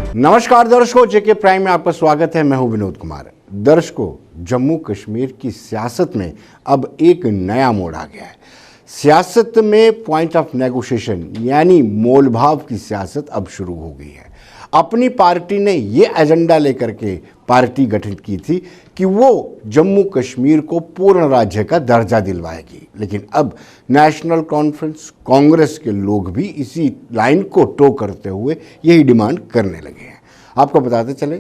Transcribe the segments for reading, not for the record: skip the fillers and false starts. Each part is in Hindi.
नमस्कार दर्शकों, जेके प्राइम में आपका स्वागत है। मैं हूं विनोद कुमार। दर्शकों, जम्मू कश्मीर की सियासत में अब एक नया मोड़ आ गया है। सियासत में पॉइंट ऑफ नेगोशिएशन यानी मोलभाव की सियासत अब शुरू हो गई है। अपनी पार्टी ने ये एजेंडा लेकर के पार्टी गठित की थी कि वो जम्मू कश्मीर को पूर्ण राज्य का दर्जा दिलवाएगी, लेकिन अब नेशनल कॉन्फ्रेंस कांग्रेस के लोग भी इसी लाइन को टो करते हुए यही डिमांड करने लगे हैं। आपको बताते चले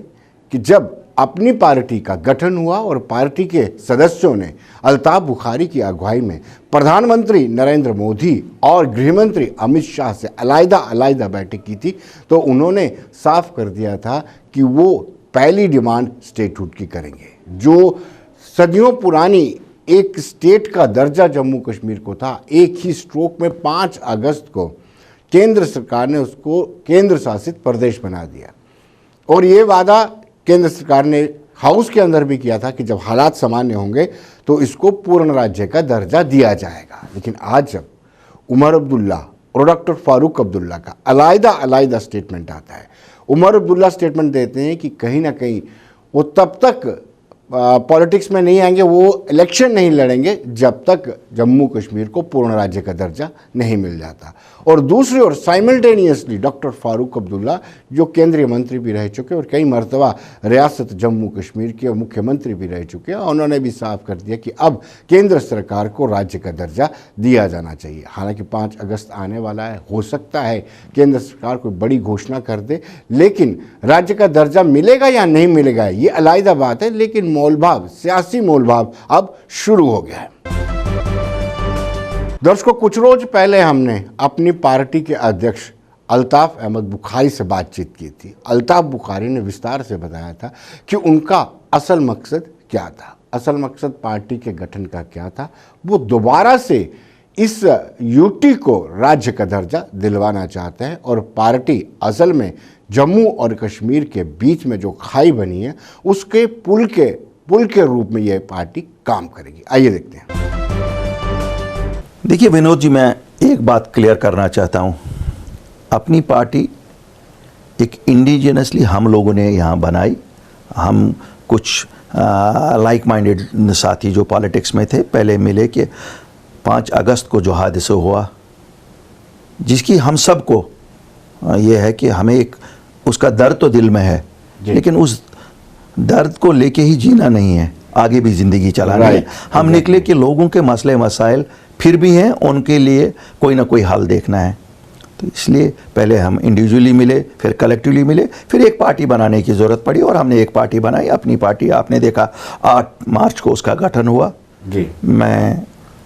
कि जब अपनी पार्टी का गठन हुआ और पार्टी के सदस्यों ने अल्ताफ बुखारी की अगुवाई में प्रधानमंत्री नरेंद्र मोदी और गृहमंत्री अमित शाह से अलग बैठक की थी, तो उन्होंने साफ कर दिया था कि वो पहली डिमांड स्टेटहुड की करेंगे। जो सदियों पुरानी एक स्टेट का दर्जा जम्मू कश्मीर को था, एक ही स्ट्रोक में 5 अगस्त को केंद्र सरकार ने उसको केंद्र शासित प्रदेश बना दिया। और ये वादा केंद्र सरकार ने हाउस के अंदर भी किया था कि जब हालात सामान्य होंगे तो इसको पूर्ण राज्य का दर्जा दिया जाएगा। लेकिन आज जब उमर अब्दुल्ला और डॉक्टर फारूक अब्दुल्ला का अलग स्टेटमेंट आता है, उमर अब्दुल्ला स्टेटमेंट देते हैं कि कहीं ना कहीं वो तब तक पॉलिटिक्स में नहीं आएंगे, वो इलेक्शन नहीं लड़ेंगे जब तक जम्मू कश्मीर को पूर्ण राज्य का दर्जा नहीं मिल जाता। और दूसरी ओर साइमल्टेनियसली डॉक्टर फारूक अब्दुल्ला, जो केंद्रीय मंत्री भी रह चुके और कई मरतबा रियासत जम्मू कश्मीर के मुख्यमंत्री भी रह चुके हैं, उन्होंने भी साफ कर दिया कि अब केंद्र सरकार को राज्य का दर्जा दिया जाना चाहिए। हालांकि 5 अगस्त आने वाला है, हो सकता है केंद्र सरकार कोई बड़ी घोषणा कर दे, लेकिन राज्य का दर्जा मिलेगा या नहीं मिलेगा ये अलग बात है। लेकिन मोलभाव, सियासी मोलभाव अब शुरू हो गया है। दर्शकों, कुछ रोज पहले हमने अपनी पार्टी के अध्यक्ष अल्ताफ अहमद बुखारी से बातचीत की थी। अल्ताफ बुखारी ने विस्तार से बताया था कि उनका असल मकसद क्या था, असल मकसद पार्टी के गठन का क्या था। वो दोबारा से इस यूटी को राज्य का दर्जा दिलवाना चाहते हैं और पार्टी असल में जम्मू और कश्मीर के बीच में जो खाई बनी है उसके पुल के रूप में यह पार्टी काम करेगी। आइए देखते हैं। देखिए विनोद जी, मैं एक बात क्लियर करना चाहता हूँ। अपनी पार्टी एक इंडिजिनसली हम लोगों ने यहाँ बनाई। हम कुछ लाइक माइंडेड साथी जो पॉलिटिक्स में थे पहले मिले कि 5 अगस्त को जो हादसा हुआ, जिसकी हम सबको ये है कि हमें एक उसका दर्द तो दिल में है, लेकिन उस दर्द को लेके ही जीना नहीं है, आगे भी ज़िंदगी चलाना है। हम निकले कि लोगों के मसले मसाइल फिर भी हैं, उनके लिए कोई ना कोई हल देखना है। तो इसलिए पहले हम इंडिविजुअली मिले, फिर कलेक्टिवली मिले, फिर एक पार्टी बनाने की ज़रूरत पड़ी और हमने एक पार्टी बनाई, अपनी पार्टी। आपने देखा 8 मार्च को उसका गठन हुआ जी। मैं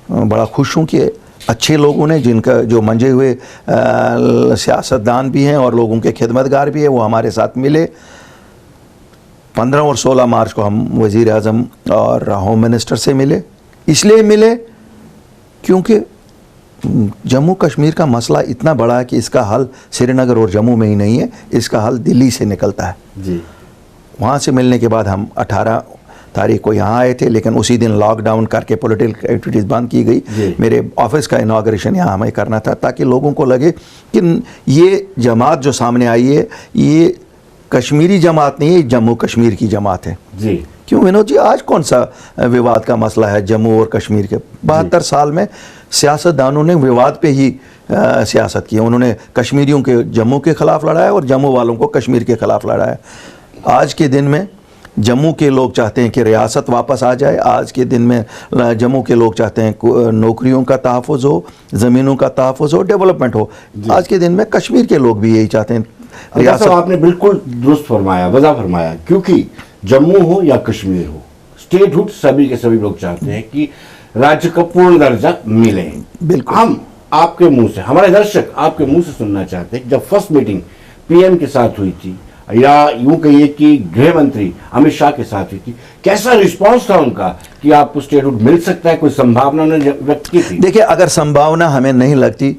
बड़ा खुश हूँ कि अच्छे लोगों ने, जिनका जो मंजे हुए सियासतदान भी हैं और लोगों के खिदमतगार भी हैं, वो हमारे साथ मिले। 15 और 16 मार्च को हम वज़ीर आज़म और होम मिनिस्टर से मिले। इसलिए मिले क्योंकि जम्मू कश्मीर का मसला इतना बड़ा है कि इसका हल श्रीनगर और जम्मू में ही नहीं है, इसका हल दिल्ली से निकलता है जी। वहाँ से मिलने के बाद हम 18 तारीख को यहाँ आए थे, लेकिन उसी दिन लॉकडाउन करके पॉलिटिकल एक्टिविटीज़ बंद की गई। मेरे ऑफिस का इनाग्रेशन यहाँ हमें करना था ताकि लोगों को लगे कि ये जमात जो सामने आई है ये कश्मीरी जमात नहीं है, जम्मू कश्मीर की जमात है जी। क्यों विनोद जी, आज कौन सा विवाद का मसला है जम्मू और कश्मीर के? 72 साल में सियासतदानों ने विवाद पे ही सियासत की। उन्होंने कश्मीरियों के जम्मू के ख़िलाफ़ लड़ा है और जम्मू वालों को कश्मीर के ख़िलाफ़ लड़ा है। आज के दिन में जम्मू के लोग चाहते हैं कि रियासत वापस आ जाए। आज के दिन में जम्मू के लोग चाहते हैं नौकरियों का तहफ़्फ़ुज़ हो, ज़मीनों का तहफ़्फ़ुज़ हो, डेवलपमेंट हो। आज के दिन में कश्मीर के लोग भी यही चाहते हैं। रियासत आपने बिल्कुल दुरुस्त फरमाया, वज़ा फरमाया, क्योंकि जम्मू हो या कश्मीर हो, स्टेटहुड सभी के सभी लोग चाहते हैं कि राज्य का पूर्ण दर्जा मिले। बिल्कुल। हम आपके मुंह से, हमारे दर्शक आपके मुंह से सुनना चाहते हैं, जब फर्स्ट मीटिंग पीएम के साथ हुई थी या यूं कहिए कि गृह मंत्री अमित शाह के साथ हुई थी, कैसा रिस्पांस था उनका कि आपको स्टेटहुड मिल सकता है? कोई संभावना उन्होंने व्यक्त की थी? देखिए, अगर संभावना हमें नहीं लगती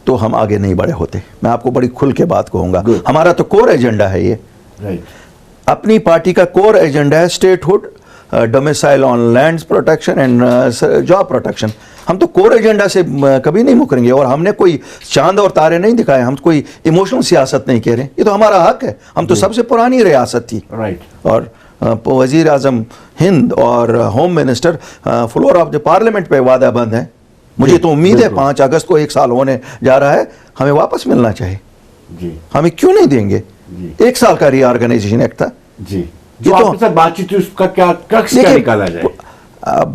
तो हम आगे नहीं बढ़े होते। मैं आपको बड़ी खुल के बात कहूँगा, हमारा तो कोर एजेंडा है ये। अपनी पार्टी का कोर एजेंडा है statehood, domicile on lands protection and job protection. हम तो कोर एजेंडा से कभी नहीं मुकरेंगे, और हमने कोई चांद और तारे नहीं दिखाए, हम कोई इमोशनल सियासत नहीं कह रहे, ये तो हमारा हक है। हम तो सबसे पुरानी रियासत थी, राइट। और वजीर आजम हिंद और home minister floor of the parliament पे वादा बंद है। मुझे तो उम्मीद है 5 अगस्त को 1 साल होने जा रहा है, हमें वापस मिलना चाहिए जी। हमें क्यों नहीं देंगे? 1 साल का रीऑर्गेनाइजेशन एक्ट था जी। जो तो आपके साथ बातचीत हुई उसका क्या क्रक्स क्या निकाला जाए?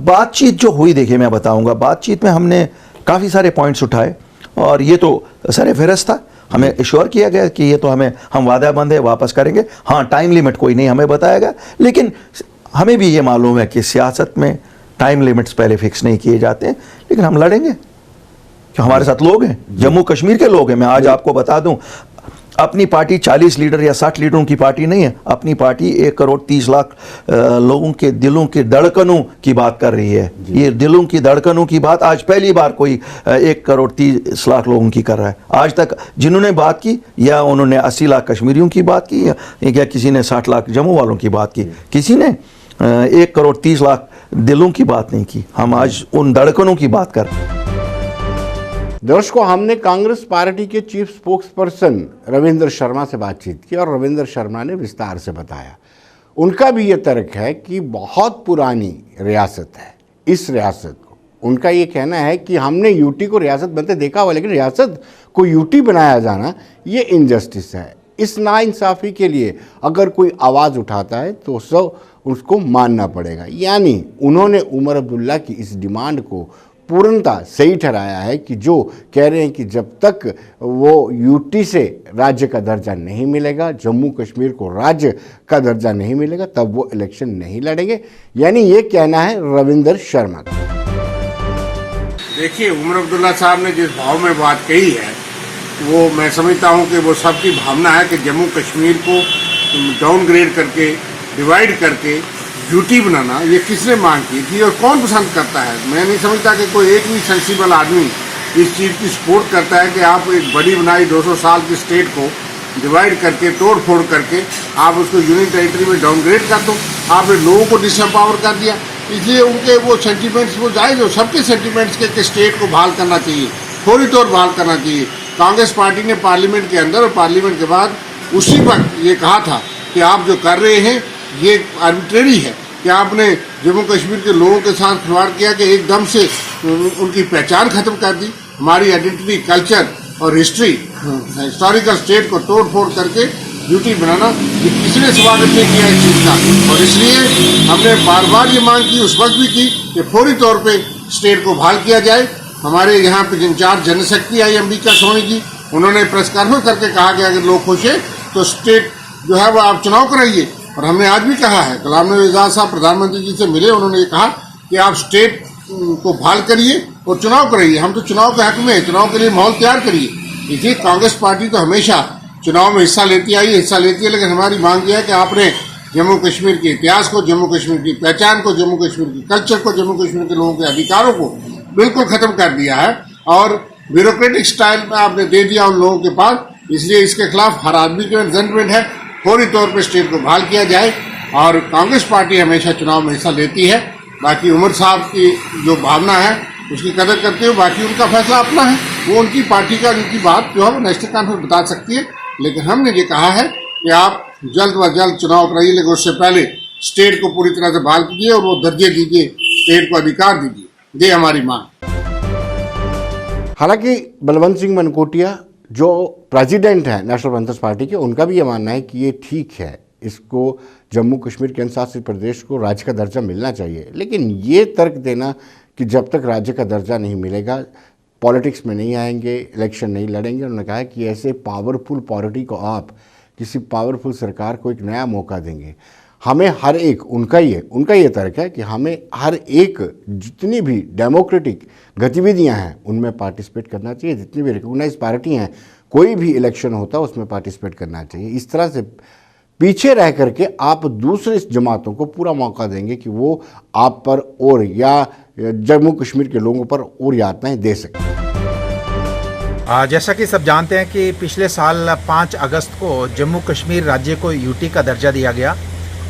बातचीत जो हुई, देखिए मैं बताऊंगा, बातचीत में हमने काफ़ी सारे पॉइंट्स उठाए, और ये तो सर फेहरिस्त था। हमें एश्योर किया गया कि ये तो हम वादा बंद है, वापस करेंगे। हाँ, टाइम लिमिट कोई नहीं हमें बताया गया, लेकिन हमें भी ये मालूम है कि सियासत में टाइम लिमिट्स पहले फिक्स नहीं किए जाते हैं। लेकिन हम लड़ेंगे, कि हमारे साथ लोग हैं, जम्मू कश्मीर के लोग हैं। मैं आज आपको बता दूं, अपनी पार्टी 40 लीडर या 60 लीडरों की पार्टी नहीं है। अपनी पार्टी 1 करोड़ 30 लाख लोगों के दिलों की धड़कनों की बात कर रही है। ये दिलों की धड़कनों की बात आज पहली बार कोई 1 करोड़ 30 लाख लोगों की कर रहा है। आज तक जिन्होंने बात की, या उन्होंने 80 लाख कश्मीरियों की बात की, या किसी ने 60 लाख जम्मू वालों की बात की, किसी ने 1 करोड़ 30 लाख दिलों की बात नहीं की। हम आज उन धड़कनों की बात कर रहे हैं। दर्शकों, हमने कांग्रेस पार्टी के chief spokes person Ravindra Sharma से बातचीत की, और रविंद्र शर्मा ने विस्तार से बताया। उनका भी ये तर्क है कि बहुत पुरानी रियासत है इस रियासत को। उनका ये कहना है कि हमने यूटी को रियासत बनते देखा हुआ, लेकिन रियासत को यूटी बनाया जाना ये इनजस्टिस है। इस नाइंसाफ़ी के लिए अगर कोई आवाज़ उठाता है तो सब उसको मानना पड़ेगा। यानी उन्होंने उमर अब्दुल्ला की इस डिमांड को पूर्णतः सही ठहराया है कि जो कह रहे हैं कि जब तक वो यूटी से राज्य का दर्जा नहीं मिलेगा, जम्मू कश्मीर को राज्य का दर्जा नहीं मिलेगा, तब वो इलेक्शन नहीं लड़ेंगे। यानी ये कहना है रविंद्र शर्मा का। देखिए, उमर अब्दुल्ला साहब ने जिस भाव में बात कही है, वो मैं समझता हूँ कि वो सबकी भावना है कि जम्मू कश्मीर को डाउनग्रेड करके, डिवाइड करके यूटी बनाना, ये किसने मांग की थी और कौन पसंद करता है? मैं नहीं समझता कि कोई एक भी सेंसिबल आदमी इस चीज़ की सपोर्ट करता है कि आप एक बड़ी बनाई 200 साल की स्टेट को डिवाइड करके, तोड़ फोड़ करके आप उसको यूनियन टेरिटरी में डाउनग्रेड कर दो। आपने लोगों को डिसएम्पावर कर दिया। इसलिए उनके वो सेंटिमेंट्स वो जायज़ हो, सबके सेंटिमेंट्स के स्टेट को बहाल करना चाहिए, फौरी तौर बहाल करना चाहिए। कांग्रेस पार्टी ने पार्लियामेंट के अंदर और पार्लियामेंट के बाद उसी वक्त ये कहा था कि आप जो कर रहे हैं ये आर्बिट्रेरी है, कि आपने जम्मू कश्मीर के लोगों के साथ खिलवाड़ किया, कि एकदम से उनकी पहचान खत्म कर दी, हमारी आइडेंटिटी, कल्चर और हिस्टोरिकल स्टेट को तोड़ फोड़ करके यूटी बनाना, ये किसने स्वागत नहीं किया इस चीज़ का। और इसलिए हमने बार बार ये मांग की, उस वक्त भी की, कि फौरी तौर पे स्टेट को बहाल किया जाए। हमारे यहाँ पे इंचार्ज जनरल सेक्रेटरी आई अंबिका सोनी जी, उन्होंने प्रेस कॉन्फ्रेंस करके कहा कि अगर लोग खुश हैं तो स्टेट जो है वो आप चुनाव कराइए। और हमने आज भी कहा है, कलाम नबी आज़ाद साहब प्रधानमंत्री जी से मिले, उन्होंने ये कहा कि आप स्टेट को बहाल करिए और चुनाव कराइए। हम तो चुनाव के हक में हैं, चुनाव के लिए माहौल तैयार करिए। देखिए, कांग्रेस पार्टी तो हमेशा चुनाव में हिस्सा लेती है, लेकिन हमारी मांग यह है कि आपने जम्मू कश्मीर के इतिहास को, जम्मू कश्मीर की पहचान को, जम्मू कश्मीर की कल्चर को, जम्मू कश्मीर के लोगों के अधिकारों को बिल्कुल खत्म कर दिया है और ब्यूरोक्रेटिक स्टाइल में आपने दे दिया उन लोगों के पास। इसलिए इसके खिलाफ हर आदमी का रिजेंटमेंट है, फौरी तौर पर स्टेट को बहाल किया जाए। और कांग्रेस पार्टी हमेशा चुनाव में हिस्सा लेती है। बाकी उमर साहब की जो भावना है उसकी कदर करते हुए, बाकी उनका फैसला अपना है, वो उनकी पार्टी का, उनकी बात जो है वो नेशनल कॉन्फ्रेंस बता सकती है। लेकिन हमने ये कहा है कि आप जल्द व जल्द चुनाव कराइए, लेकिन उससे पहले स्टेट को पूरी तरह से बहाल कीजिए और वो दर्जे दीजिए, स्टेट को अधिकार दीजिए। ये हमारी मांग। हालांकि बलवंत सिंह मनकोटिया जो प्रेसिडेंट हैं नेशनल पैंथर्स पार्टी के, उनका भी ये मानना है कि ये ठीक है, इसको जम्मू कश्मीर केंद्र शासित प्रदेश को राज्य का दर्जा मिलना चाहिए। लेकिन ये तर्क देना कि जब तक राज्य का दर्जा नहीं मिलेगा पॉलिटिक्स में नहीं आएंगे, इलेक्शन नहीं लड़ेंगे, उन्होंने कहा है कि ऐसे पावरफुल पार्टी को आप किसी पावरफुल सरकार को एक नया मौका देंगे। हमें हर एक, उनका ये तर्क है कि हमें हर एक जितनी भी डेमोक्रेटिक गतिविधियां हैं उनमें पार्टिसिपेट करना चाहिए, जितनी भी रिकॉग्नाइज पार्टी हैं, कोई भी इलेक्शन होता है उसमें पार्टिसिपेट करना चाहिए। इस तरह से पीछे रह करके आप दूसरे जमातों को पूरा मौका देंगे कि वो आप पर और या जम्मू कश्मीर के लोगों पर और यातनाएं दे सकें। जैसा कि सब जानते हैं कि पिछले साल 5 अगस्त को जम्मू कश्मीर राज्य को यूटी का दर्जा दिया गया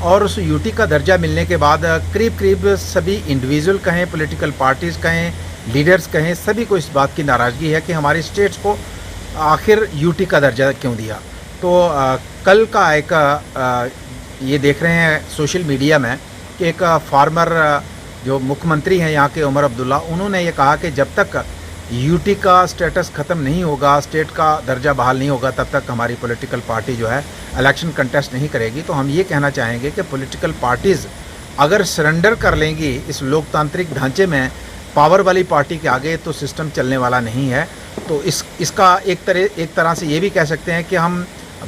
और उस यूटी का दर्जा मिलने के बाद करीब करीब सभी इंडिविजुअल कहें, पॉलिटिकल पार्टीज़ कहें लीडर्स कहें, सभी को इस बात की नाराज़गी है कि हमारी स्टेट्स को आखिर यूटी का दर्जा क्यों दिया। तो कल का एक ये देख रहे हैं सोशल मीडिया में कि एक फार्मर जो मुख्यमंत्री हैं यहाँ के उमर अब्दुल्ला, उन्होंने ये कहा कि जब तक यूटी का स्टेटस ख़त्म नहीं होगा, स्टेट का दर्जा बहाल नहीं होगा, तब तक हमारी पॉलिटिकल पार्टी जो है इलेक्शन कंटेस्ट नहीं करेगी। तो हम ये कहना चाहेंगे कि पॉलिटिकल पार्टीज़ अगर सरेंडर कर लेंगी इस लोकतांत्रिक ढांचे में पावर वाली पार्टी के आगे, तो सिस्टम चलने वाला नहीं है। तो इसका एक तरह से ये भी कह सकते हैं कि हम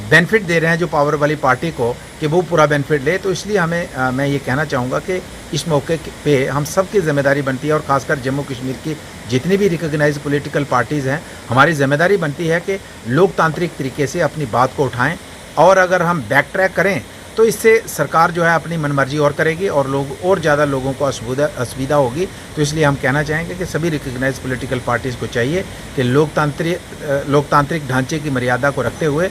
बेनिफिट दे रहे हैं जो पावर वाली पार्टी को कि वो पूरा बेनिफिट ले। तो इसलिए हमें मैं ये कहना चाहूँगा कि इस मौके पे हम सब की जिम्मेदारी बनती है, और ख़ासकर जम्मू कश्मीर की जितनी भी रिकॉग्नाइज पॉलिटिकल पार्टीज़ हैं, हमारी जिम्मेदारी बनती है कि लोकतांत्रिक तरीके से अपनी बात को उठाएं। और अगर हम बैक ट्रैक करें तो इससे सरकार जो है अपनी मनमर्जी और करेगी और लोग और ज़्यादा लोगों को असुविधा होगी। तो इसलिए हम कहना चाहेंगे कि सभी रिकॉग्नाइज पॉलिटिकल पार्टीज़ को चाहिए कि लोकतांत्रिक ढांचे की मर्यादा को रखते हुए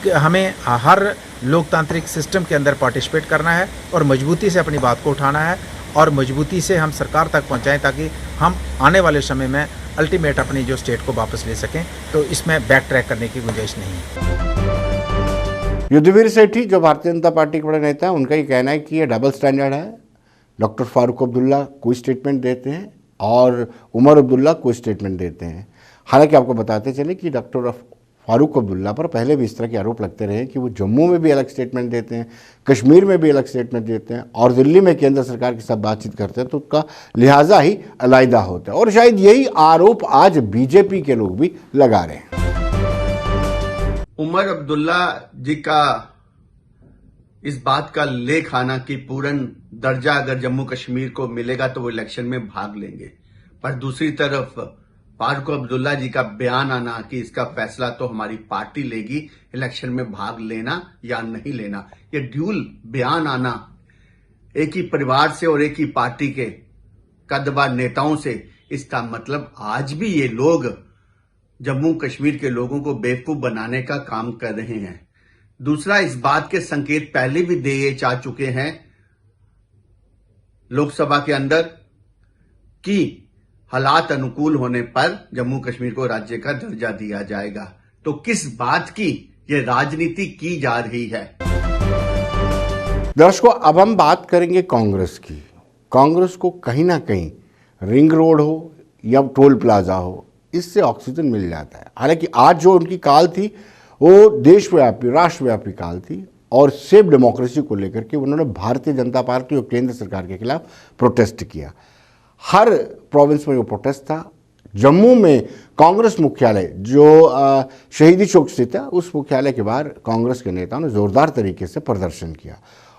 कि हमें हर लोकतांत्रिक सिस्टम के अंदर पार्टिसिपेट करना है और मजबूती से अपनी बात को उठाना है और मजबूती से हम सरकार तक पहुंचाएं, ताकि हम आने वाले समय में अल्टीमेट अपनी जो स्टेट को वापस ले सकें। तो इसमें बैक ट्रैक करने की गुंजाइश नहीं है। युद्धवीर सेठी जो भारतीय जनता पार्टी के बड़े नेता हैं, उनका ये कहना है कि ये डबल स्टैंडर्ड है। डॉक्टर फारूक अब्दुल्ला कोई स्टेटमेंट देते हैं और उमर अब्दुल्ला कोई स्टेटमेंट देते हैं। हालांकि आपको बताते चले कि डॉक्टर फारूक अब्दुल्ला पर पहले भी इस तरह के आरोप लगते रहे कि वो जम्मू में भी अलग स्टेटमेंट देते हैं, कश्मीर में भी अलग स्टेटमेंट देते हैं और दिल्ली में केंद्र सरकार के साथ बातचीत करते हैं तो उसका लिहाजा ही अलहदा होता है। और शायद यही आरोप आज बीजेपी के लोग भी लगा रहे हैं। उमर अब्दुल्ला जी का इस बात का लेख आना कि पूर्ण दर्जा अगर जम्मू कश्मीर को मिलेगा तो वो इलेक्शन में भाग लेंगे, पर दूसरी तरफ फारूक अब्दुल्ला जी का बयान आना कि इसका फैसला तो हमारी पार्टी लेगी, इलेक्शन में भाग लेना या नहीं लेना, ये ड्यूल बयान आना एक ही परिवार से और एक ही पार्टी के कदबार नेताओं से, इसका मतलब आज भी ये लोग जम्मू कश्मीर के लोगों को बेवकूफ बनाने का काम कर रहे हैं। दूसरा, इस बात के संकेत पहले भी दिए जा चुके हैं लोकसभा के अंदर कि हालात अनुकूल होने पर जम्मू कश्मीर को राज्य का दर्जा दिया जाएगा। तो किस बात की ये राजनीति की जा रही है? दर्शकों, अब हम बात करेंगे कांग्रेस की। कांग्रेस को कहीं ना कहीं रिंग रोड हो या टोल प्लाजा हो, इससे ऑक्सीजन मिल जाता है। हालांकि आज जो उनकी काल थी वो देशव्यापी राष्ट्रव्यापी काल थी और सेफ डेमोक्रेसी को लेकर के उन्होंने भारतीय जनता पार्टी और केंद्र सरकार के खिलाफ प्रोटेस्ट किया। हर प्रोविंस में वो प्रोटेस्ट था। जम्मू में कांग्रेस मुख्यालय जो शहीदी चौक स्थित है, उस मुख्यालय के बाहर कांग्रेस के नेताओं ने जोरदार तरीके से प्रदर्शन किया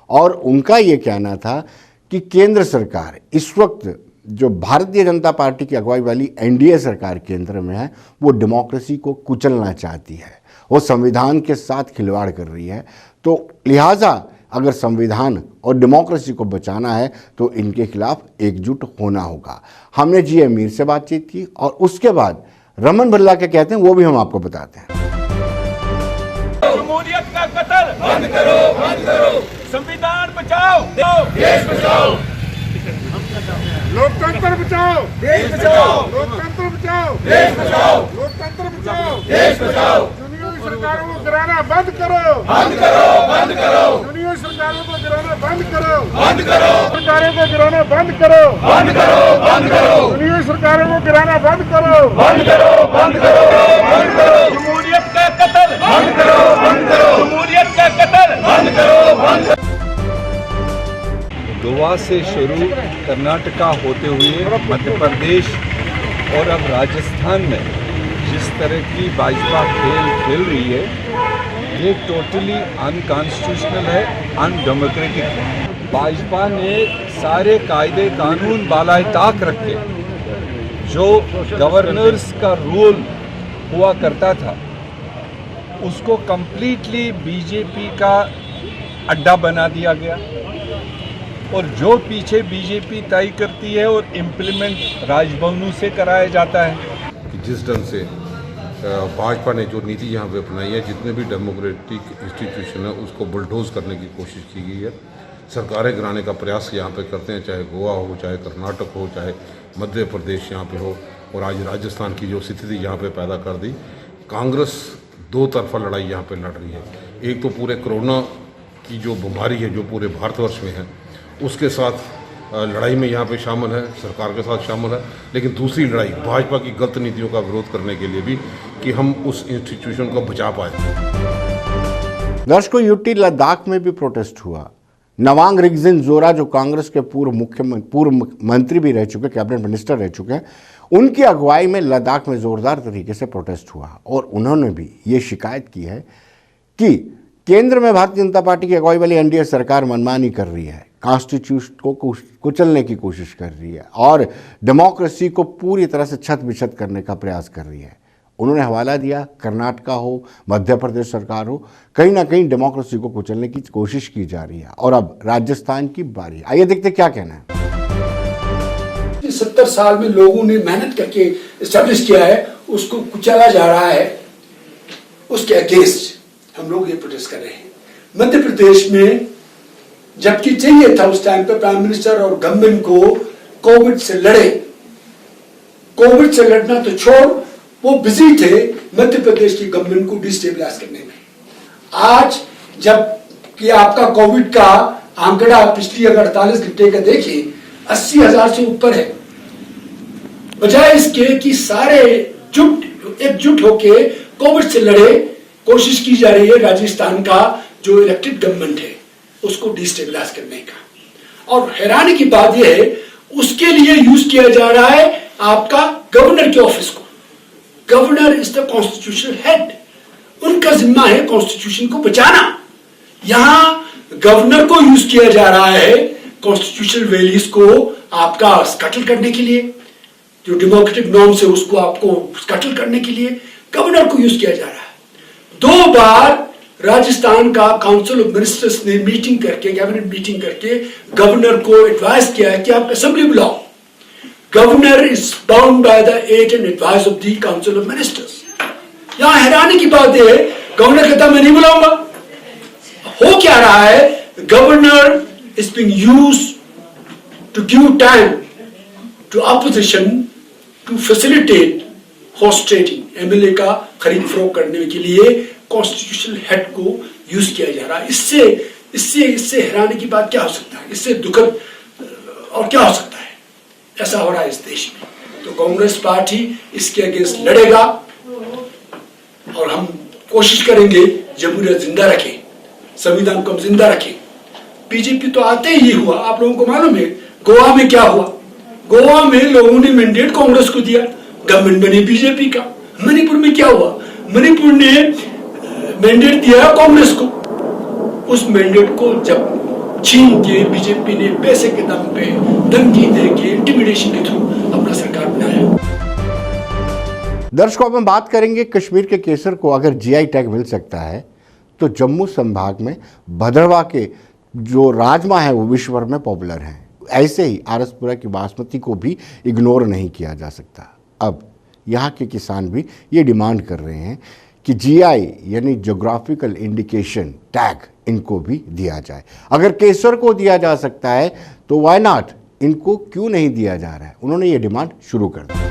और उनका ये कहना था कि केंद्र सरकार इस वक्त जो भारतीय जनता पार्टी की अगुवाई वाली एनडीए सरकार केंद्र में है, वो डेमोक्रेसी को कुचलना चाहती है, वो संविधान के साथ खिलवाड़ कर रही है। तो लिहाजा अगर संविधान और डेमोक्रेसी को बचाना है तो इनके खिलाफ एकजुट होना होगा। हमने जी अमीर से बातचीत की और उसके बाद रमन भल्ला क्या कहते हैं वो भी हम आपको बताते हैं। जमहूरियत का कत्ल बंद करो, बंद करो। संविधान बचाओ, देश बचाओ। लोकतंत्र बचाओ, देश बचाओ। लोकतंत्र बचाओ, देश बचाओ। लोकतंत्र बचाओ, देश बचाओ। दुनिया सरकारों को गिराना बंद करो, बंद करो, बंद करो। दुनिया सरकारों को गिराना बंद करो, बंद करो, सरकारों को गिराना बंद करो, बंद करो, बंद करो। दुनिया सरकारों को गिराना बंद करो, बंद करो, बंद करो, बंद करो। जमहूरियत का कत्ल बंद करो, बंद करो। जमहूरियत का कत्ल बंद करो, बंद करो। गोवा से शुरू कर्नाटका होते हुए मध्य प्रदेश और अब राजस्थान में जिस तरह की भाजपा खेल रही है, ये टोटली अनकॉन्स्टिट्यूशनल है, अनडेमोक्रेटिक। भाजपा ने सारे कायदे कानून बालाए ताक रखे, जो गवर्नर्स का रूल हुआ करता था उसको कंप्लीटली बीजेपी का अड्डा बना दिया गया और जो पीछे बीजेपी तय करती है और इम्प्लीमेंट राजभवनों से कराया जाता है। कि जिस ढंग से भाजपा ने जो नीति यहाँ पे अपनाई है, जितने भी डेमोक्रेटिक इंस्टीट्यूशन है उसको बुलडोज करने की कोशिश की गई है। सरकारें गिराने का प्रयास यहाँ पे करते हैं, चाहे गोवा हो, चाहे कर्नाटक हो, चाहे मध्य प्रदेश यहाँ पे हो, और आज राजस्थान की जो स्थिति यहाँ पे पैदा कर दी। कांग्रेस दो तरफा लड़ाई यहाँ पे लड़ रही है। एक तो पूरे कोरोना की जो बीमारी है जो पूरे भारतवर्ष में है उसके साथ लड़ाई में यहाँ पे शामिल है, सरकार के साथ शामिल है, लेकिन दूसरी लड़ाई भाजपा की गलत नीतियों का विरोध करने के लिए भी कि हम उस इंस्टीट्यूशन को बचा पाए। दर्शकों, यूटी लद्दाख में भी प्रोटेस्ट हुआ। नवांग रिगजिन जोरा जो कांग्रेस के पूर्व मंत्री भी रह चुके, कैबिनेट मिनिस्टर रह चुके हैं, उनकी अगुवाई में लद्दाख में जोरदार तरीके से प्रोटेस्ट हुआ और उन्होंने भी ये शिकायत की है कि केंद्र में भारतीय जनता पार्टी की अगुवाई वाली एनडीए सरकार मनमानी कर रही है, कॉन्स्टिट्यूशन को कुचलने की कोशिश कर रही है और डेमोक्रेसी को पूरी तरह से छत बिछत करने का प्रयास कर रही है। उन्होंने हवाला दिया कर्नाटका हो, मध्य प्रदेश सरकार हो, कहीं ना कहीं डेमोक्रेसी को कुचलने की कोशिश की जा रही है और अब राजस्थान की बारी। आइए देखते क्या कहना है। 70 साल में लोगों ने मेहनत करके एस्टेब्लिश किया है, उसको कुचला जा रहा है। उसके अगेंस्ट हम लोग ये प्रोटेस्ट कर रहे हैं। मध्य प्रदेश में जबकि चाहिए था उस टाइम पे प्राइम मिनिस्टर और गवर्नमेंट को कोविड से लड़े, कोविड से लड़ना तो छोड़, वो बिजी थे मध्य प्रदेश की गवर्नमेंट को डिस्टेबलाइज करने में। आज जब कि आपका कोविड का आंकड़ा पिछली अगर 48 घंटे का देखिए 80,000 से ऊपर है, बजाय इसके कि सारे एकजुट होके कोविड से लड़े, कोशिश की जा रही है राजस्थान का जो इलेक्टेड गवर्नमेंट है उसको डिस्टेबलाइज करने का। और हैरानी की बात यह है उसके लिए यूज किया जा रहा है आपका गवर्नर के ऑफिस को। Governor is the constitutional head, उनका जिम्मा है कॉन्स्टिट्यूशन को बचाना। यहां गवर्नर को यूज किया जा रहा है कॉन्स्टिट्यूशनल वैल्यूज को आपका स्कटल करने के लिए, जो डेमोक्रेटिक नॉर्म्स है उसको आपको स्कटल करने के लिए गवर्नर को यूज किया जा रहा है। 2 बार राजस्थान का काउंसिल ऑफ मिनिस्टर्स ने मीटिंग करके, कैबिनेट मीटिंग करके गवर्नर को एडवाइस किया है कि आप असेंबली बुलाओ। Governor is bound by the aid and advice of the council of ministers. यहां हैरानी की बात यह है गवर्नर कहता मैं नहीं बुलाऊंगा। हो क्या रहा है, governor is being used to give time to opposition to facilitate horse trading, MLA का खरीद फरोख्त करने के लिए कॉन्स्टिट्यूशनल हेड को यूज किया जा रहा है। इससे हैरानी की बात क्या हो सकता है, इससे दुखद और क्या हो सकता है, ऐसा हो रहा है इस देश में। तो कांग्रेस पार्टी इसके अगेंस्ट लड़ेगा और हम कोशिश करेंगे जमहूरियत जिंदा रखें, संविधान को हम जिंदा रखें। बीजेपी तो आते ही हुआ, आप लोगों को मालूम है गोवा में क्या हुआ। गोवा में लोगों ने मैंडेट कांग्रेस को दिया, गवर्नमेंट बनी बीजेपी का। मणिपुर में क्या हुआ, मणिपुर ने मैंडेट दिया कांग्रेस को, उस मैंडेट को जब छीन के बीजेपी ने पैसे के दम पे, धमकी देके, इंटिमिडेशन के थ्रू अपना सरकार बनाया। दर्शकों, अब हम बात करेंगे कश्मीर के केसर को अगर जीआई टैग मिल सकता है तो जम्मू संभाग में भद्रवाह के जो राजमा है वो विश्व भर में पॉपुलर हैं। ऐसे ही आरसपुरा की बासमती को भी इग्नोर नहीं किया जा सकता। अब यहाँ के किसान भी ये डिमांड कर रहे हैं कि जीआई यानी ज्योग्राफिकल इंडिकेशन टैग इनको भी दिया जाए। अगर केसर को दिया जा सकता है तो व्हाई नॉट, इनको क्यों नहीं दिया जा रहा है, उन्होंने ये डिमांड शुरू कर दी।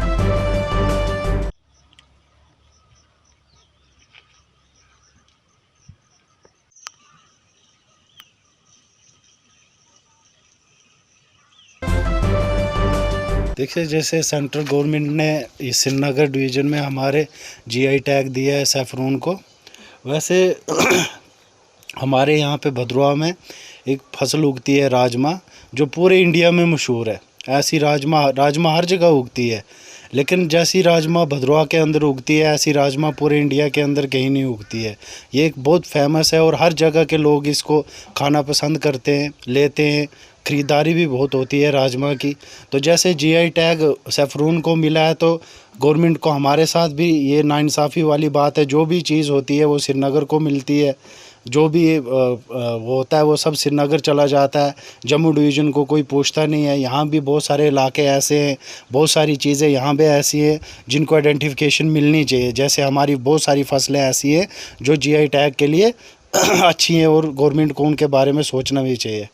देखिए, जैसे सेंट्रल गवर्नमेंट ने इस श्रीनगर डिवीज़न में हमारे जीआई टैग दिया है सैफरन को, वैसे हमारे यहाँ पे भद्रवाह में एक फसल उगती है राजमा, जो पूरे इंडिया में मशहूर है। ऐसी राजमा हर जगह उगती है, लेकिन जैसी राजमा भद्रवाह के अंदर उगती है ऐसी राजमा पूरे इंडिया के अंदर कहीं नहीं उगती है। ये एक बहुत फेमस है और हर जगह के लोग इसको खाना पसंद करते हैं, लेते हैं, ख़रीदारी भी बहुत होती है राजमा की। तो जैसे जीआई टैग सैफरन को मिला है तो गवर्नमेंट को हमारे साथ भी ये नाइंसाफ़ी वाली बात है। जो भी चीज़ होती है वो श्रीनगर को मिलती है, जो भी वो होता है वो सब श्रीनगर चला जाता है, जम्मू डिवीज़न को कोई पूछता नहीं है। यहाँ भी बहुत सारे इलाके ऐसे हैं, बहुत सारी चीज़ें यहाँ पे ऐसी हैं जिनको आइडेंटिफिकेशन मिलनी चाहिए। जैसे हमारी बहुत सारी फसलें ऐसी हैं जो जीआई टैग के लिए अच्छी हैं और गवर्नमेंट को उनके बारे में सोचना भी चाहिए।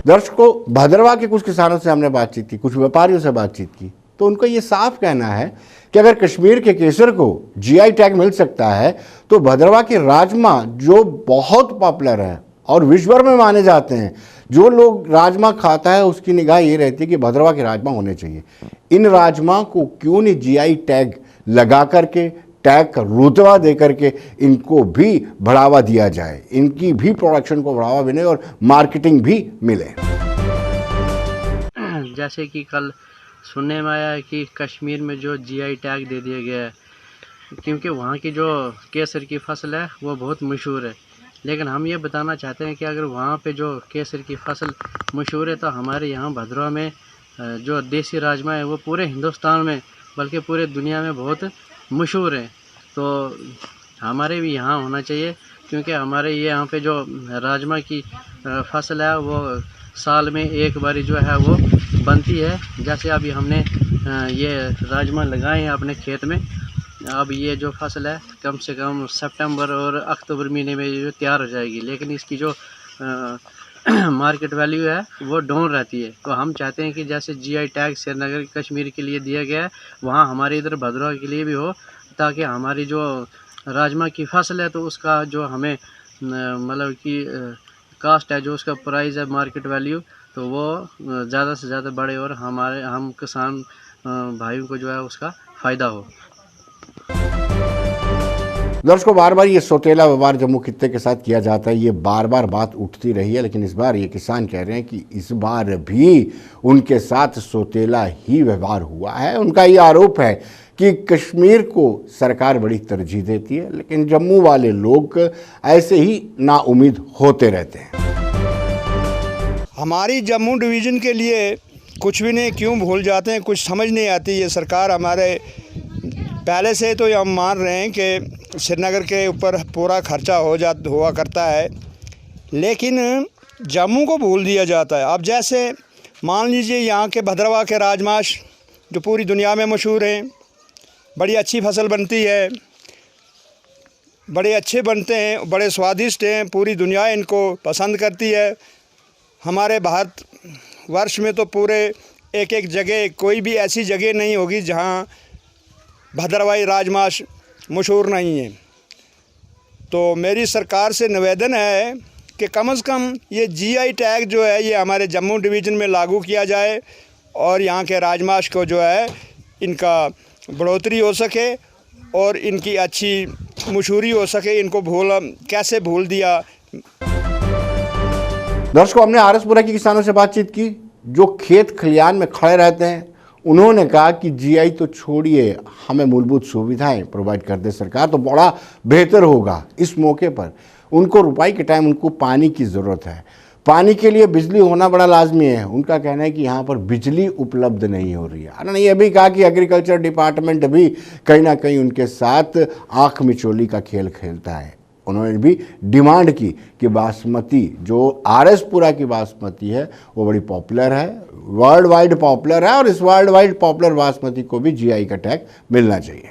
दर्शकों, भद्रवाह के कुछ किसानों से हमने बातचीत की, कुछ व्यापारियों से बातचीत की, तो उनका ये साफ कहना है कि अगर कश्मीर के केसर को जीआई टैग मिल सकता है तो भद्रवाह के राजमा जो बहुत पॉपुलर है और विश्व भर में माने जाते हैं, जो लोग राजमा खाता है उसकी निगाह ये रहती है कि भद्रवाह के राजमा होने चाहिए। इन राजमा को क्यों नहीं जीआई टैग लगा करके, टैग का रुतबा दे करके इनको भी बढ़ावा दिया जाए, इनकी भी प्रोडक्शन को बढ़ावा मिले और मार्केटिंग भी मिले। जैसे कि कल सुनने में आया है कि कश्मीर में जो जीआई टैग दे दिया गया है, क्योंकि वहाँ की जो केसर की फसल है वो बहुत मशहूर है। लेकिन हम ये बताना चाहते हैं कि अगर वहाँ पे जो केसर की फसल मशहूर है तो हमारे यहाँ भद्रवाह में जो देसी राजमा है वो पूरे हिंदुस्तान में बल्कि पूरे दुनिया में बहुत मशहूर है। तो हमारे भी यहाँ होना चाहिए, क्योंकि हमारे ये यहाँ पे जो राजमा की फसल है वो साल में एक बारी जो है वो बनती है। जैसे अभी हमने ये राजमा लगाए हैं अपने खेत में, अब ये जो फसल है कम से कम सितंबर और अक्टूबर महीने में ये तैयार हो जाएगी, लेकिन इसकी जो मार्केट वैल्यू है वो डाउन रहती है। तो हम चाहते हैं कि जैसे जीआई टैग श्रीनगर कश्मीर के लिए दिया गया है वहाँ हमारे इधर भद्रवाह के लिए भी हो, ताकि हमारी जो राजमा की फसल है तो उसका जो हमें मतलब कि कास्ट है, जो उसका प्राइस है, मार्केट वैल्यू, तो वो ज़्यादा से ज़्यादा बढ़े और हम किसान भाइयों को जो है उसका फ़ायदा हो। दर्शकों, बार बार ये सौतेला व्यवहार जम्मू खित्ते के साथ किया जाता है, ये बार बार बात उठती रही है, लेकिन इस बार ये किसान कह रहे हैं कि इस बार भी उनके साथ सौतेला ही व्यवहार हुआ है। उनका ये आरोप है कि कश्मीर को सरकार बड़ी तरजीह देती है, लेकिन जम्मू वाले लोग ऐसे ही नाउम्मीद होते रहते हैं। हमारी जम्मू डिवीज़न के लिए कुछ भी नहीं, क्यों भूल जाते हैं, कुछ समझ नहीं आती। ये सरकार हमारे पहले से तो हम मान रहे हैं कि श्रीनगर के ऊपर पूरा खर्चा हुआ करता है, लेकिन जम्मू को भूल दिया जाता है। अब जैसे मान लीजिए यहाँ के भद्रवाह के राजमाश जो पूरी दुनिया में मशहूर हैं, बड़ी अच्छी फसल बनती है, बड़े अच्छे बनते हैं, बड़े स्वादिष्ट हैं, पूरी दुनिया इनको पसंद करती है। हमारे भारत वर्ष में तो पूरे एक एक जगह कोई भी ऐसी जगह नहीं होगी जहाँ भद्रवाही राजमाश मशहूर नहीं है। तो मेरी सरकार से निवेदन है कि कम से कम ये जीआई टैग जो है ये हमारे जम्मू डिवीज़न में लागू किया जाए और यहाँ के राजमाश को जो है इनका बढ़ोतरी हो सके और इनकी अच्छी मशहूरी हो सके। इनको कैसे भूल दिया। दर्शकों, हमने आरएसपुरा के किसानों से बातचीत की जो खेत खलियान में खड़े रहते हैं। उन्होंने कहा कि जीआई तो छोड़िए, हमें मूलभूत सुविधाएं प्रोवाइड कर दे सरकार तो बड़ा बेहतर होगा। इस मौके पर उनको रुपाई के टाइम उनको पानी की ज़रूरत है, पानी के लिए बिजली होना बड़ा लाजमी है। उनका कहना है कि यहाँ पर बिजली उपलब्ध नहीं हो रही है। उन्होंने ये भी कहा कि एग्रीकल्चर डिपार्टमेंट भी कहीं ना कहीं उनके साथ आँख मिचोली का खेल खेलता है। उन्होंने भी डिमांड की कि बासमती जो आरएसपुरा की बासमती है वो बड़ी पॉपुलर है, वर्ल्ड वाइड पॉपुलर है, और इस वर्ल्ड वाइड पॉपुलर बासमती को भी जीआई का टैग मिलना चाहिए।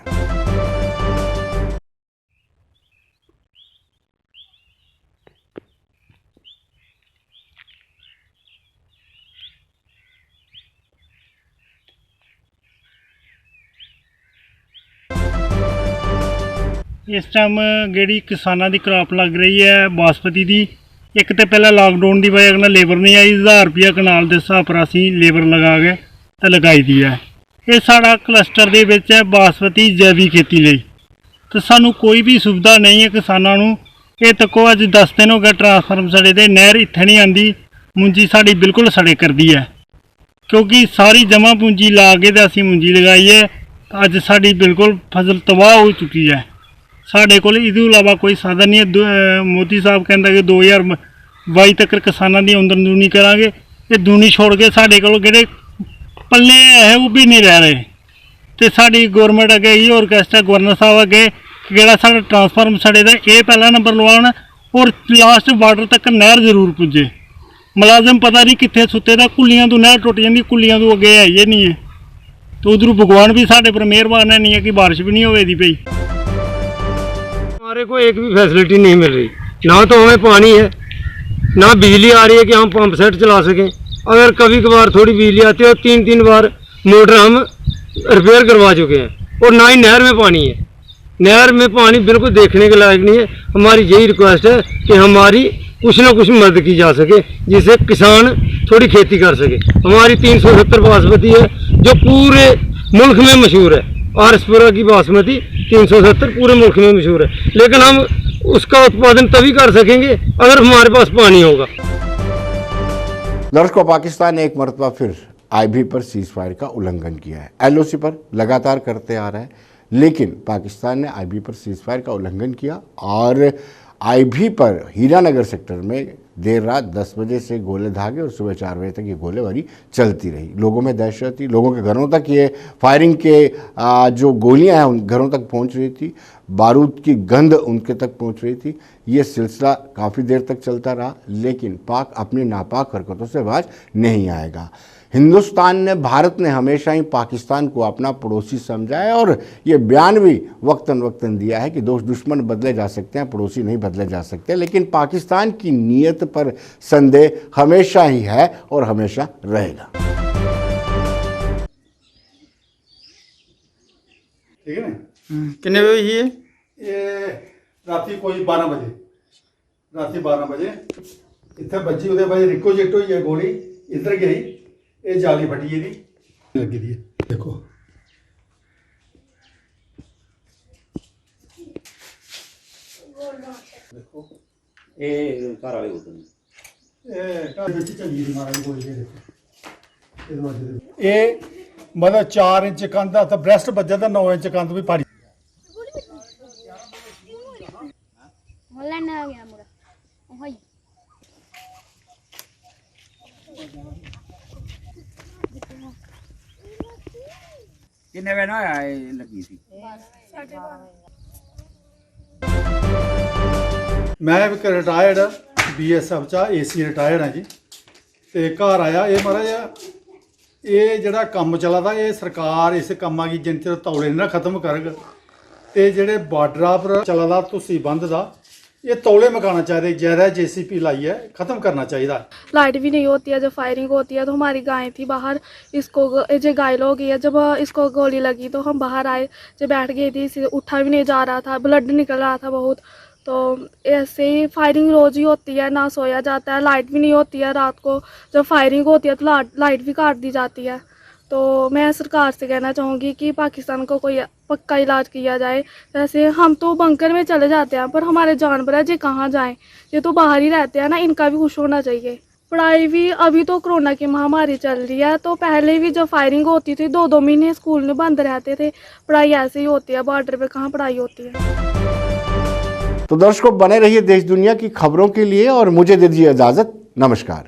इस टाइम ਜਿਹੜੀ किसानों की क्रॉप लग रही है बासमती की, एक तो पहले लॉकडाउन की वजह से लेबर नहीं आई, 1000 रुपया कनाल के हिसाब पर असी लेबर लगा के तो लगाई दी है। ये साड़ा क्लस्टर दे विच है बासमती जैविक खेती लिए, तो सानू कोई भी सुविधा नहीं है किसानों नूं। ये तको अज 10 दिन हो गए ट्रांसफार्म सड़े दे, नहर इत्थे नहीं आती, मुंजी साड़ी बिल्कुल सड़े कर दी है, क्योंकि सारी जमा पूंजी ला के तो असी मुंजी लगाई है। अज साड़ी बिल्कुल फसल तबाह हो चुकी है। साढ़े को इदू इलावा कोई साधन नहीं है। मोदी साहब कहता कि 2022 तक किसानों की आमदन दूनी करांगे, ये दूनी छोड़ के साढ़े को पल्ले है वो भी नहीं रह रहे। तो साड़ी गौरमेंट अगे ही और रिक्वेस्ट है गवर्नर साहब अगे कि जो साढ़ा ट्रांसफार्म सड़े दा ये पहला नंबर लवान और लास्ट बार्डर तक नहर जरूर पुजे। मुलाजम पता नहीं कितने सुते दा, कुलियां तो नहर टुट जाती, कुलियां तो अगे है ही नहीं है। तो उधर भगवान भी साढ़े पर मेहरबान है नहीं है कि बारिश भी नहीं होगी पई। हमारे को एक भी फैसिलिटी नहीं मिल रही, ना तो हमें पानी है, ना बिजली आ रही है कि हम पंप सेट चला सकें। अगर कभी कभार थोड़ी बिजली आती है तो 3-3 बार मोटर हम रिपेयर करवा चुके हैं। और ना ही नहर में पानी है, नहर में पानी बिल्कुल देखने के लायक नहीं है। हमारी यही रिक्वेस्ट है कि हमारी कुछ ना कुछ मदद की जा सके, जिससे किसान थोड़ी खेती कर सके। हमारी 370 बासमती है जो पूरे मुल्क में मशहूर है। आरएसपुरा की बासमती 370 पूरे मुल्क में मशहूर है, लेकिन हम उसका उत्पादन तभी कर सकेंगे अगर हमारे पास पानी होगा। दर्शकों, पाकिस्तान ने एक मरतबा फिर आईबी पर सीज फायर का उल्लंघन किया है। एलओसी पर लगातार करते आ रहा है, लेकिन पाकिस्तान ने आईबी पर सीज फायर का उल्लंघन किया और आईबी पर हीरानगर सेक्टर में देर रात 10 बजे से गोले दागे और सुबह 4 बजे तक ये गोलेबारी चलती रही। लोगों में दहशत थी, लोगों के घरों तक ये फायरिंग के जो गोलियां हैं उन घरों तक पहुंच रही थी, बारूद की गंध उनके तक पहुंच रही थी। ये सिलसिला काफ़ी देर तक चलता रहा, लेकिन पाक अपनी नापाक हरकतों से बाज नहीं आएगा। हिंदुस्तान ने, भारत ने हमेशा ही पाकिस्तान को अपना पड़ोसी समझा है और ये बयान भी वक्तन वक्तन दिया है कि दोस्त दुश्मन बदले जा सकते हैं, पड़ोसी नहीं बदले जा सकते। लेकिन पाकिस्तान की नीयत पर संदेह हमेशा ही है और हमेशा रहेगा। ठीक है ना? कितने बजे ये राती कोई 12 बजे, राती 12 बजे इतने बजी उदे बाद रिको जेट हुई है, गोली इधर गई, ये जाली फटी है लगी दी है। देखो देखो ये घर वाले चली थी मारा गोली। ये मतलब 4 इंच कंध तो ब्रेस्ट बजे तो 9 इंच कंध भी फाड़ी। कितने बजे ना लगी थी? मैं एक रिटायर्ड BSF चा AC रिटायर्ड हाँ जी। तो घर आया ये महाराज ये ਜਿਹੜਾ ਕੰਮ ਚੱਲਦਾ ਇਹ ਸਰਕਾਰ ਇਸ ਕੰਮਾਂ ਦੀ ਜਿੰਨ ਚਿਰ ਤੌਲੇ ਨਾ ਖਤਮ ਕਰਗ ਤੇ ਜਿਹੜੇ ਬਾਰਡਰਾਂ ਪਰ ਚੱਲਦਾ ਤੁਸੀਂ ਬੰਦ ਦਾ ये तौले मकाना चाहिए, ज़्यादा JCP लाई है, ख़त्म करना चाहिए। लाइट भी नहीं होती है जब फायरिंग होती है। तो हमारी गाय थी बाहर, इसको जो घायल हो गई है, जब इसको गोली लगी तो हम बाहर आए, जब बैठ गई थी, इसे उठा भी नहीं जा रहा था, ब्लड निकल रहा था बहुत। तो ऐसे ही फायरिंग रोज़ ही होती है, ना सोया जाता है, लाइट भी नहीं होती है रात को। जब फायरिंग होती है तो लाइट भी काट दी जाती है। तो मैं सरकार से कहना चाहूँगी कि पाकिस्तान को कोई पक्का इलाज किया जाए। जैसे हम तो बंकर में चले जाते हैं, पर हमारे जानवर है जो कहाँ जाएं, ये तो बाहर ही रहते हैं ना, इनका भी कुछ होना चाहिए। पढ़ाई भी अभी तो कोरोना की महामारी चल रही है, तो पहले भी जब फायरिंग होती थी 2-2 महीने स्कूल में बंद रहते थे। पढ़ाई ऐसे ही होती है, बॉर्डर पे कहाँ पढ़ाई होती है। तो दर्शकों, बने रहिए देश दुनिया की खबरों के लिए और मुझे दीजिए इजाजत। नमस्कार।